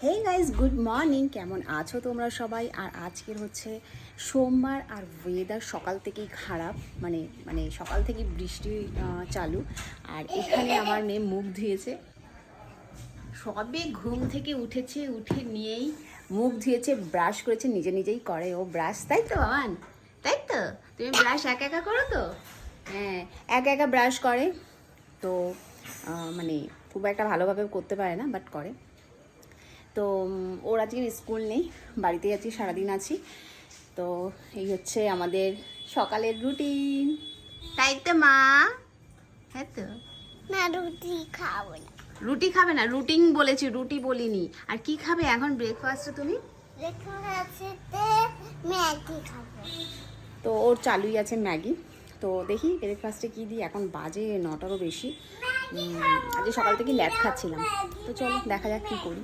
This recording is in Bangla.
Hey guys, good morning. কেমন আছো তোমরা সবাই? আর আজকের হচ্ছে সোমবার, আর ওয়েদার সকাল থেকেই খারাপ, মানে মানে সকাল থেকেই বৃষ্টি চালু। আর এখানে আমার মেয়ে মুখ ধুয়েছে, সবে ঘুম থেকে উঠেছে, উঠে নিয়েই মুখ ধুয়েছে, ব্রাশ করেছে, নিজে নিজেই করে ও ব্রাশ, তাই তো বাবান? তাই তো? তুমি ব্রাশ একা একা করো তো? হ্যাঁ, একা একা ব্রাশ করে তো। মানে খুব একটা ভালোভাবে করতে পারে না, বাট করে। তো ওর আজকে স্কুল নেই, বাড়িতেই আছি, সারাদিন আছি। তো এই হচ্ছে আমাদের সকালের রুটিন, তাই তো মা? হ্যাঁ তো। না, রুটি খাবো না। রুটি খাবে না? রুটিন বলেছি, রুটি বলিনি। আর কি খাবে এখন ব্রেকফাস্টে তুমি? ব্রেকফাস্টে ম্যাগি খাবো। তো ওর চালুই আছে ম্যাগি। তো দেখি ব্রেকফাস্টে কী দিই। এখন বাজে 9টারও বেশি। আজকে সকাল থেকে ল্যাদ খাচ্ছিলাম। তো চলো দেখা যাক কী করি।